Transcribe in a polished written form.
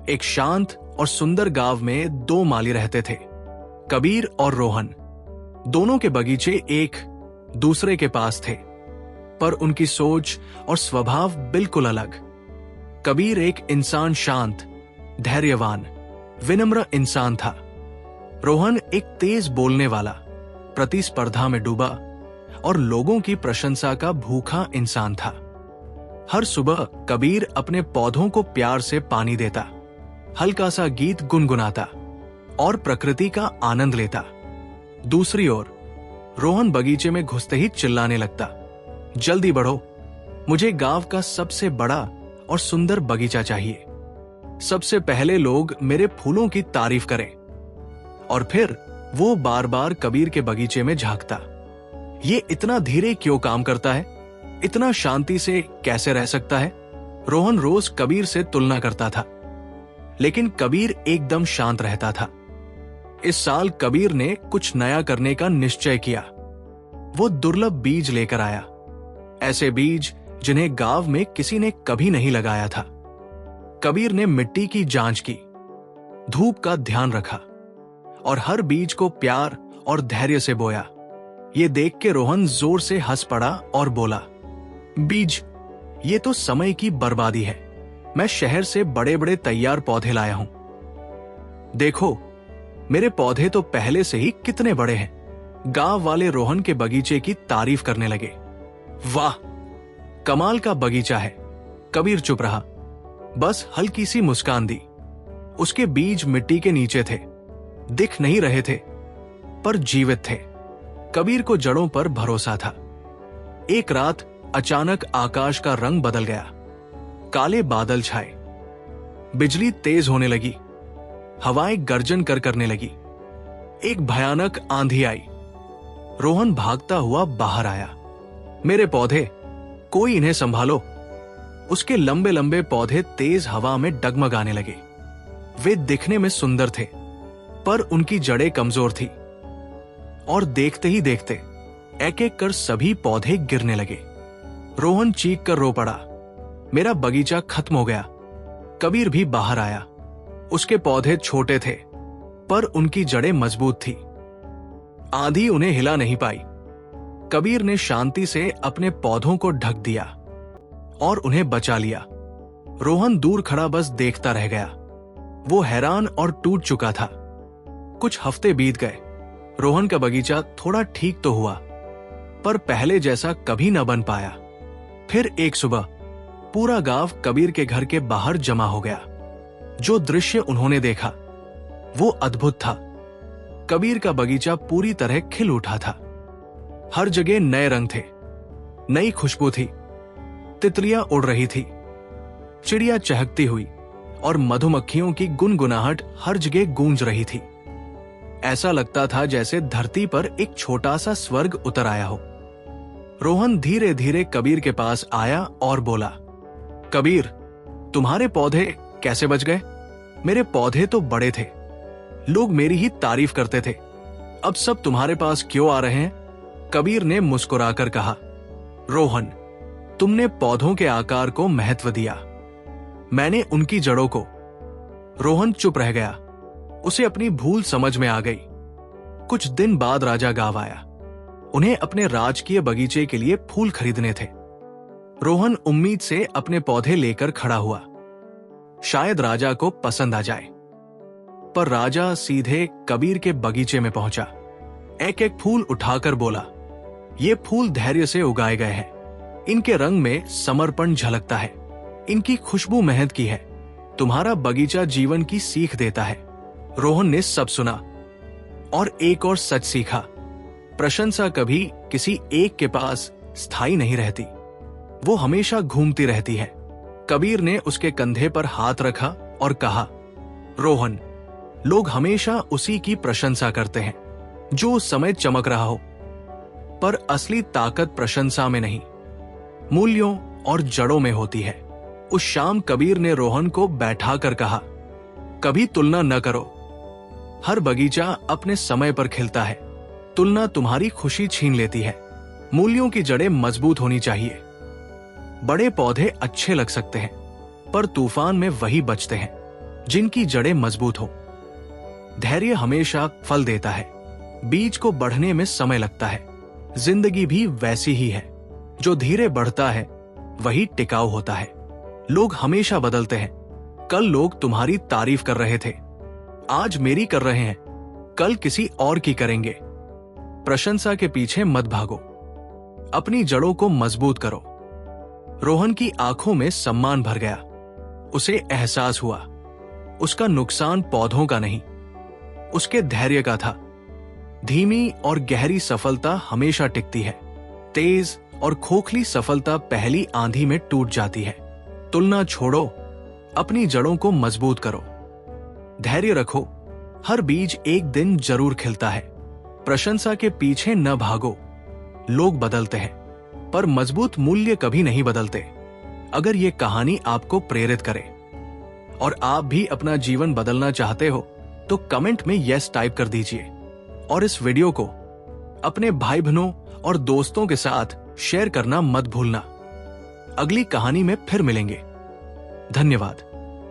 एक शांत और सुंदर गांव में दो माली रहते थे, कबीर और रोहन। दोनों के बगीचे एक दूसरे के पास थे, पर उनकी सोच और स्वभाव बिल्कुल अलग। कबीर एक इंसान शांत, धैर्यवान, विनम्र इंसान था। रोहन एक तेज बोलने वाला, प्रतिस्पर्धा में डूबा और लोगों की प्रशंसा का भूखा इंसान था। हर सुबह कबीर अपने पौधों को प्यार से पानी देता, हल्का सा गीत गुनगुनाता और प्रकृति का आनंद लेता। दूसरी ओर रोहन बगीचे में घुसते ही चिल्लाने लगता, जल्दी बढ़ो, मुझे गांव का सबसे बड़ा और सुंदर बगीचा चाहिए। सबसे पहले लोग मेरे फूलों की तारीफ करें। और फिर वो बार बार कबीर के बगीचे में झांकता। ये इतना धीरे क्यों काम करता है? इतना शांति से कैसे रह सकता है? रोहन रोज कबीर से तुलना करता था, लेकिन कबीर एकदम शांत रहता था। इस साल कबीर ने कुछ नया करने का निश्चय किया। वो दुर्लभ बीज लेकर आया, ऐसे बीज जिन्हें गांव में किसी ने कभी नहीं लगाया था। कबीर ने मिट्टी की जांच की, धूप का ध्यान रखा और हर बीज को प्यार और धैर्य से बोया। ये देख के रोहन जोर से हंस पड़ा और बोला, बीज, ये तो समय की बर्बादी है। मैं शहर से बड़े बड़े तैयार पौधे लाया हूं। देखो, मेरे पौधे तो पहले से ही कितने बड़े हैं। गांव वाले रोहन के बगीचे की तारीफ करने लगे। वाह, कमाल का बगीचा है। कबीर चुप रहा, बस हल्की सी मुस्कान दी। उसके बीज मिट्टी के नीचे थे, दिख नहीं रहे थे, पर जीवित थे। कबीर को जड़ों पर भरोसा था। एक रात अचानक आकाश का रंग बदल गया। काले बादल छाए, बिजली तेज होने लगी, हवाएं गर्जन करने लगी। एक भयानक आंधी आई। रोहन भागता हुआ बाहर आया। मेरे पौधे, कोई इन्हें संभालो। उसके लंबे लंबे पौधे तेज हवा में डगमगाने लगे। वे दिखने में सुंदर थे, पर उनकी जड़ें कमजोर थी। और देखते ही देखते एक एक कर सभी पौधे गिरने लगे। रोहन चीख कर रो पड़ा, मेरा बगीचा खत्म हो गया। कबीर भी बाहर आया। उसके पौधे छोटे थे, पर उनकी जड़ें मजबूत थी। आंधी उन्हें हिला नहीं पाई। कबीर ने शांति से अपने पौधों को ढक दिया और उन्हें बचा लिया। रोहन दूर खड़ा बस देखता रह गया। वो हैरान और टूट चुका था। कुछ हफ्ते बीत गए। रोहन का बगीचा थोड़ा ठीक तो हुआ, पर पहले जैसा कभी न बन पाया। फिर एक सुबह पूरा गांव कबीर के घर के बाहर जमा हो गया। जो दृश्य उन्होंने देखा वो अद्भुत था। कबीर का बगीचा पूरी तरह खिल उठा था। हर जगह नए रंग थे, नई खुशबू थी, तितलियां उड़ रही थी, चिड़िया चहकती हुई और मधुमक्खियों की गुनगुनाहट हर जगह गूंज रही थी। ऐसा लगता था जैसे धरती पर एक छोटा सा स्वर्ग उतर आया हो। रोहन धीरे धीरे कबीर के पास आया और बोला, कबीर, तुम्हारे पौधे कैसे बच गए? मेरे पौधे तो बड़े थे, लोग मेरी ही तारीफ करते थे, अब सब तुम्हारे पास क्यों आ रहे हैं? कबीर ने मुस्कुराकर कहा, रोहन, तुमने पौधों के आकार को महत्व दिया, मैंने उनकी जड़ों को। रोहन चुप रह गया। उसे अपनी भूल समझ में आ गई। कुछ दिन बाद राजा गांव आया। उन्हें अपने राजकीय बगीचे के लिए फूल खरीदने थे। रोहन उम्मीद से अपने पौधे लेकर खड़ा हुआ, शायद राजा को पसंद आ जाए। पर राजा सीधे कबीर के बगीचे में पहुंचा। एक एक फूल उठाकर बोला, ये फूल धैर्य से उगाए गए हैं, इनके रंग में समर्पण झलकता है, इनकी खुशबू मेहनत की है, तुम्हारा बगीचा जीवन की सीख देता है। रोहन ने सब सुना और एक और सच सीखा, प्रशंसा कभी किसी एक के पास स्थायी नहीं रहती, वो हमेशा घूमती रहती है। कबीर ने उसके कंधे पर हाथ रखा और कहा, रोहन, लोग हमेशा उसी की प्रशंसा करते हैं जो उस समय चमक रहा हो, पर असली ताकत प्रशंसा में नहीं, मूल्यों और जड़ों में होती है। उस शाम कबीर ने रोहन को बैठाकर कहा, कभी तुलना न करो, हर बगीचा अपने समय पर खिलता है, तुलना तुम्हारी खुशी छीन लेती है। मूल्यों की जड़ें मजबूत होनी चाहिए। बड़े पौधे अच्छे लग सकते हैं, पर तूफान में वही बचते हैं जिनकी जड़ें मजबूत हो। धैर्य हमेशा फल देता है। बीज को बढ़ने में समय लगता है। जिंदगी भी वैसी ही है। जो धीरे बढ़ता है वही टिकाऊ होता है। लोग हमेशा बदलते हैं। कल लोग तुम्हारी तारीफ कर रहे थे, आज मेरी कर रहे हैं, कल किसी और की करेंगे। प्रशंसा के पीछे मत भागो, अपनी जड़ों को मजबूत करो। रोहन की आंखों में सम्मान भर गया। उसे एहसास हुआ उसका नुकसान पौधों का नहीं, उसके धैर्य का था। धीमी और गहरी सफलता हमेशा टिकती है। तेज और खोखली सफलता पहली आंधी में टूट जाती है। तुलना छोड़ो, अपनी जड़ों को मजबूत करो। धैर्य रखो, हर बीज एक दिन जरूर खिलता है। प्रशंसा के पीछे न भागो। लोग बदलते हैं पर मजबूत मूल्य कभी नहीं बदलते। अगर ये कहानी आपको प्रेरित करे और आप भी अपना जीवन बदलना चाहते हो तो कमेंट में यस टाइप कर दीजिए और इस वीडियो को अपने भाई बहनों और दोस्तों के साथ शेयर करना मत भूलना। अगली कहानी में फिर मिलेंगे। धन्यवाद।